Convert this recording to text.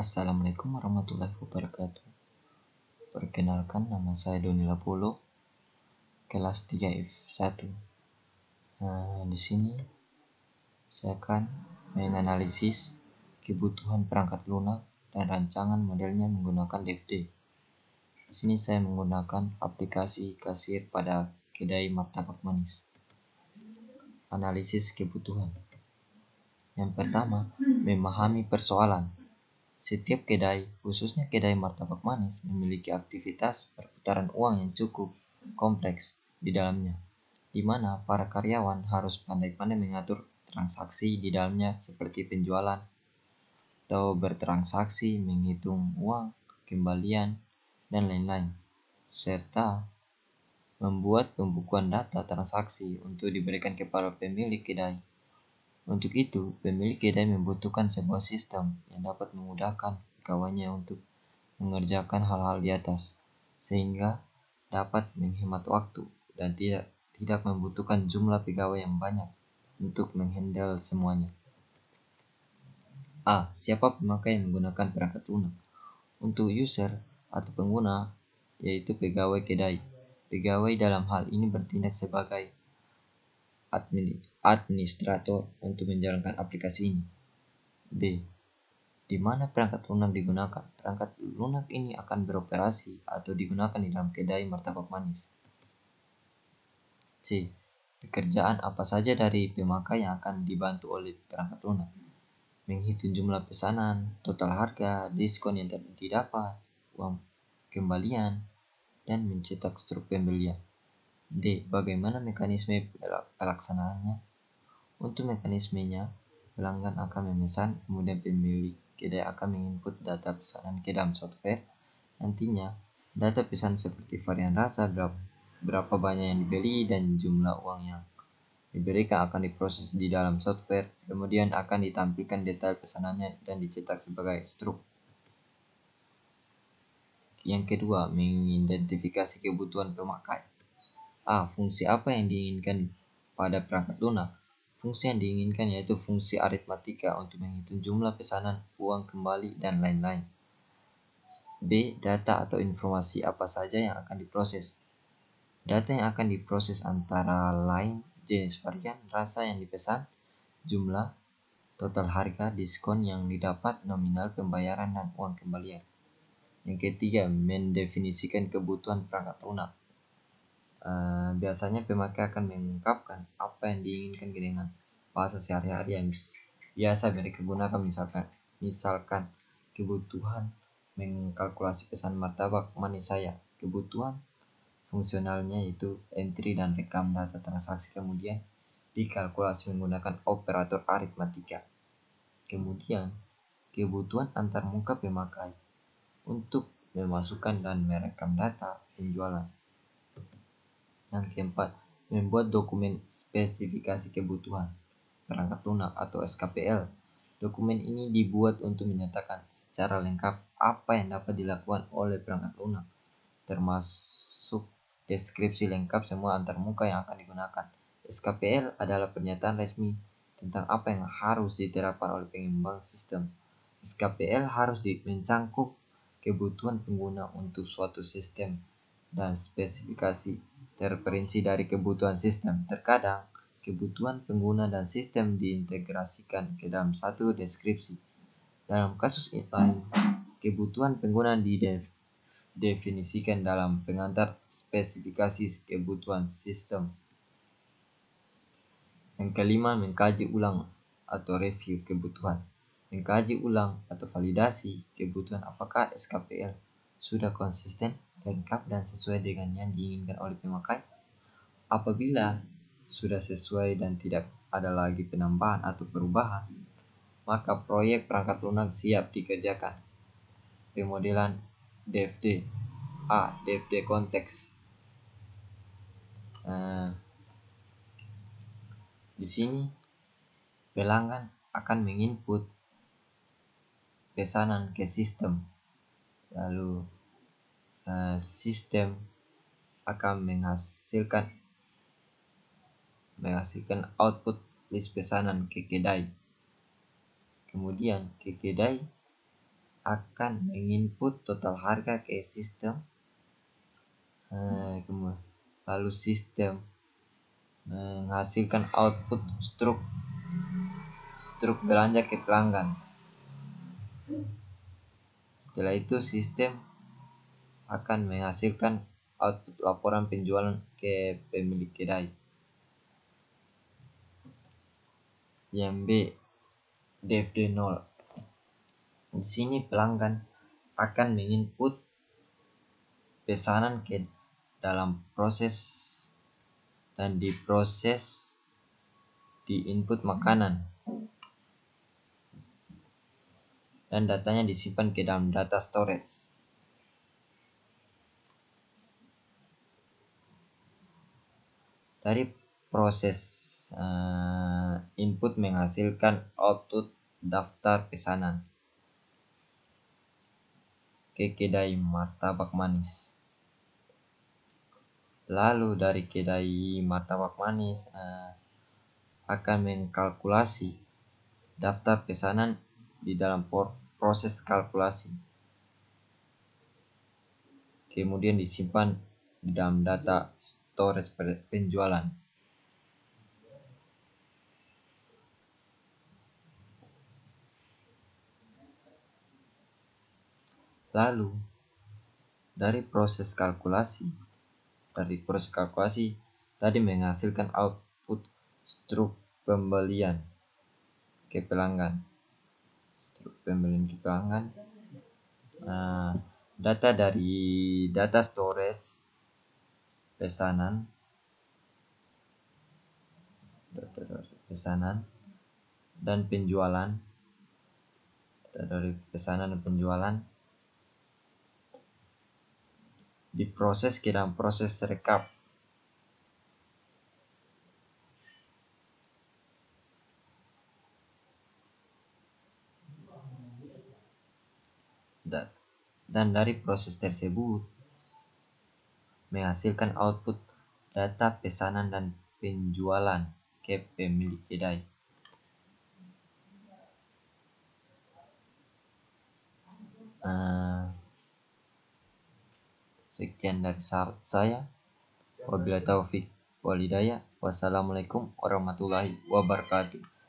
Assalamualaikum warahmatullahi wabarakatuh. Perkenalkan, nama saya Doni Lapolo, kelas 3F1. Di sini saya akan menganalisis kebutuhan perangkat lunak dan rancangan modelnya menggunakan DFD. Di sini saya menggunakan aplikasi kasir pada kedai martabak manis. Analisis kebutuhan. Yang pertama, memahami persoalan. Setiap kedai, khususnya kedai martabak manis, memiliki aktivitas perputaran uang yang cukup kompleks di dalamnya, di mana para karyawan harus pandai-pandai mengatur transaksi di dalamnya seperti penjualan atau bertransaksi, menghitung uang, kembalian, dan lain-lain, serta membuat pembukuan data transaksi untuk diberikan kepada pemilik kedai. Untuk itu, pemilik kedai membutuhkan sebuah sistem yang dapat memudahkan pegawainya untuk mengerjakan hal-hal di atas, sehingga dapat menghemat waktu dan tidak membutuhkan jumlah pegawai yang banyak untuk menghandle semuanya. A. Siapa pemakai yang menggunakan perangkat lunak? Untuk user atau pengguna, yaitu pegawai kedai. Pegawai dalam hal ini bertindak sebagai administrator untuk menjalankan aplikasi ini. B. Di mana perangkat lunak digunakan? Perangkat lunak ini akan beroperasi atau digunakan di dalam kedai martabak manis. C. Pekerjaan apa saja dari pemakai yang akan dibantu oleh perangkat lunak? Menghitung jumlah pesanan, total harga, diskon yang didapat, uang kembalian, dan mencetak struk pembelian. D. Bagaimana mekanisme pelaksanaannya? Untuk mekanismenya, pelanggan akan memesan, kemudian pemilik kedai akan menginput data pesanan ke dalam software. Nantinya, data pesan seperti varian rasa, berapa banyak yang dibeli, dan jumlah uang yang diberikan akan diproses di dalam software. Kemudian akan ditampilkan detail pesanannya dan dicetak sebagai struk. Yang kedua, mengidentifikasi kebutuhan pemakai. A. Fungsi apa yang diinginkan pada perangkat lunak? Fungsi yang diinginkan yaitu fungsi aritmatika untuk menghitung jumlah pesanan, uang kembali, dan lain-lain. B. Data atau informasi apa saja yang akan diproses? Data yang akan diproses antara lain jenis varian, rasa yang dipesan, jumlah, total harga, diskon yang didapat, nominal pembayaran, dan uang kembalian. Yang ketiga, mendefinisikan kebutuhan perangkat lunak. Biasanya pemakai akan mengungkapkan apa yang diinginkan dengan bahasa sehari-hari yang biasa mereka gunakan, misalkan kebutuhan mengkalkulasi pesan martabak manis saya. Kebutuhan fungsionalnya yaitu entry dan rekam data transaksi, kemudian dikalkulasi menggunakan operator aritmatika. Kemudian kebutuhan antarmuka pemakai untuk memasukkan dan merekam data penjualan. Yang keempat, membuat dokumen spesifikasi kebutuhan perangkat lunak atau SKPL. Dokumen ini dibuat untuk menyatakan secara lengkap apa yang dapat dilakukan oleh perangkat lunak, termasuk deskripsi lengkap semua antarmuka yang akan digunakan. SKPL adalah pernyataan resmi tentang apa yang harus diterapkan oleh pengembang sistem. SKPL harus mencangkup kebutuhan pengguna untuk suatu sistem dan spesifikasi terperinci dari kebutuhan sistem. Terkadang, kebutuhan pengguna dan sistem diintegrasikan ke dalam satu deskripsi. Dalam kasus ini, kebutuhan pengguna didefinisikan dalam pengantar spesifikasi kebutuhan sistem. Yang kelima, mengkaji ulang atau review kebutuhan. Mengkaji ulang atau validasi kebutuhan apakah SKPL sudah konsisten, lengkap, dan sesuai dengan yang diinginkan oleh pemakai. Apabila sudah sesuai dan tidak ada lagi penambahan atau perubahan, maka proyek perangkat lunak siap dikerjakan. Pemodelan DFD. A. DFD konteks. Di sini pelanggan akan menginput pesanan ke sistem, lalu sistem akan menghasilkan output list pesanan ke kedai. Kemudian ke kedai akan menginput total harga ke sistem. Lalu sistem menghasilkan output struk belanja ke pelanggan. Setelah itu sistem akan menghasilkan output laporan penjualan ke pemilik kedai. Yang B, DFD 0. Di sini pelanggan akan menginput pesanan ke dalam proses dan diproses di input makanan, dan datanya disimpan ke dalam data storage. Dari proses input menghasilkan output daftar pesanan ke kedai martabak manis. Lalu dari kedai martabak manis akan mengkalkulasi daftar pesanan di dalam proses kalkulasi. Kemudian disimpan di dalam data storage penjualan. Lalu dari proses kalkulasi tadi menghasilkan output struk pembelian ke pelanggan. Data dari data storage pesanan dan penjualan. Data dari pesanan dan penjualan diproses ke dalam proses rekap. Dan dari proses tersebut menghasilkan output data pesanan dan penjualan ke pemilik kedai. Sekian dari saya. Wabillahi taufik wal hidayah. Wassalamualaikum warahmatullahi wabarakatuh.